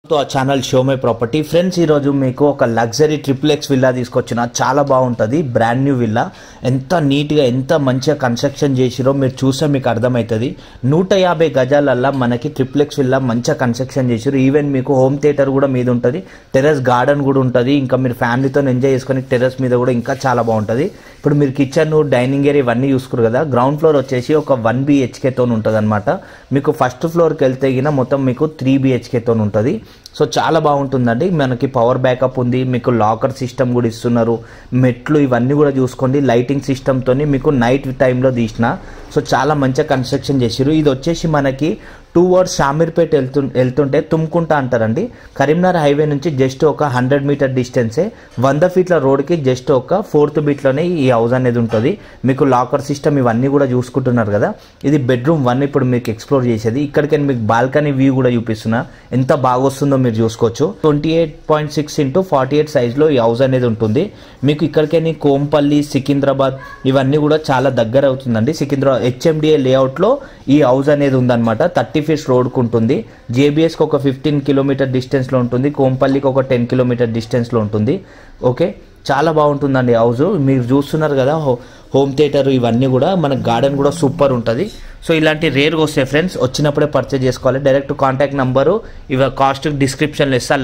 तो ఆ channel show my property friends ఈ రోజు మీకు ఒక లగ్జరీ ట్రిప్లెక్స్ విల్లా తీసుకొచ్చిన చాలా బాగుంటది బ్రాండ్ న్యూ విల్లా ఎంత నీట్ గా ఎంత మంచిగా కన్స్ట్రక్షన్ చేసిరో మీరు చూస్తే మీకు అర్థమైతది 150 గజాలల్ల మనకి ట్రిప్లెక్స్ విల్లా మంచిగా కన్స్ట్రక్షన్ చేసిరు ఈవెన్ మీకు హోమ్ థియేటర్ కూడా మీద ఉంటది టెర్రస్ గార్డెన్ కూడా ఉంటది ఇంకా మీరు ఫ్యామిలీతో ఎంజాయ్ చేసుకొని టెర్రస్ మీద కూడా ఇంకా చాలా బాగుంటది ఇప్పుడు మీరు కిచెన్ డైనింగ్ ఏరియా ఇవన్నీ చూసుకురు కదా గ్రౌండ్ ఫ్లోర్ వచ్చేసి ఒక 1 BHK తోని ఉంటదన్నమాట మీకు ఫస్ట్ ఫ్లోర్ కి వెళ్తే గిన మొత్తం మీకు 3 BHK తోని ఉంటది సో చాలా బాగుంటుందండి మనకి పవర్ బ్యాకప్ ఉంది మీకు లాకర్ సిస్టమ్ కూడా ఇస్తున్నారు మెట్లు ఇవన్నీ కూడా చూసుకోండి లైటింగ్ సిస్టమ్ తోని మీకు నైట్ టైంలో తీసిన సో చాలా మంచిగా కన్స్ట్రక్షన్ చేసిరు ఇది వచ్చేసి మనకి 2 అవర్స్ షామీర్పేట వెళ్తుంటే తుమ్కుంటా అంటారండి కరీంనగర్ హైవే నుంచి జస్ట్ ఒక 100 మీటర్ డిస్టెన్సే 100 ఫీట్ల రోడ్కి జస్ట్ ఒక 4th బీట్లోనే ఈ హౌస్ అనేది ఉంటుంది మీకు లాకర్ సిస్టమ్ ఇవన్నీ కూడా చూసుకుంటున్నారు కదా ఇది బెడ్రూమ్ 1 ఇప్పుడు మీకు ఎక్స్ప్లోర్ చేసేది ఇక్కడికి మీకు బాల్కనీ వ్యూ కూడా చూపిస్తున్నా ఎంత బాగా వస్తుందో మీరు చూసుకోవచ్చు 28.6 x 48 సైజ్లో ఈ హౌస్ అనేది ఉంటుంది మీకు ఇక్కడికి కోంపల్లి సికింద్రాబాద్ ఇవన్నీ కూడా చాలా దగ్గర అవుతుందండి సికింద్రాబాద్ HMDA లేఅవుట్లో ఈ హౌస్ అనేది ఉందన్నమాట 30 ఫీట్స్ రోడ్కు ఉంటుంది JBSకి ఒక 15 కిలోమీటర్ డిస్టెన్స్లో ఉంటుంది కోంపల్లికి ఒక 10 కిలోమీటర్ డిస్టెన్స్లో ఉంటుంది ఓకే చాలా బాగుంటుందండి హౌస్ మీరు చూస్తున్నారు కదా హోమ్ థియేటర్ ఇవన్నీ కూడా మన గార్డెన్ కూడా సూపర్ ఉంటుంది సో ఇలాంటి రేర్గా వస్తాయి ఫ్రెండ్స్ వచ్చినప్పుడే పర్చేజ్ చేసుకోవాలి డైరెక్ట్ కాంటాక్ట్ నంబరు ఇవి కాస్ట్ డిస్క్రిప్షన్లో ఇస్తా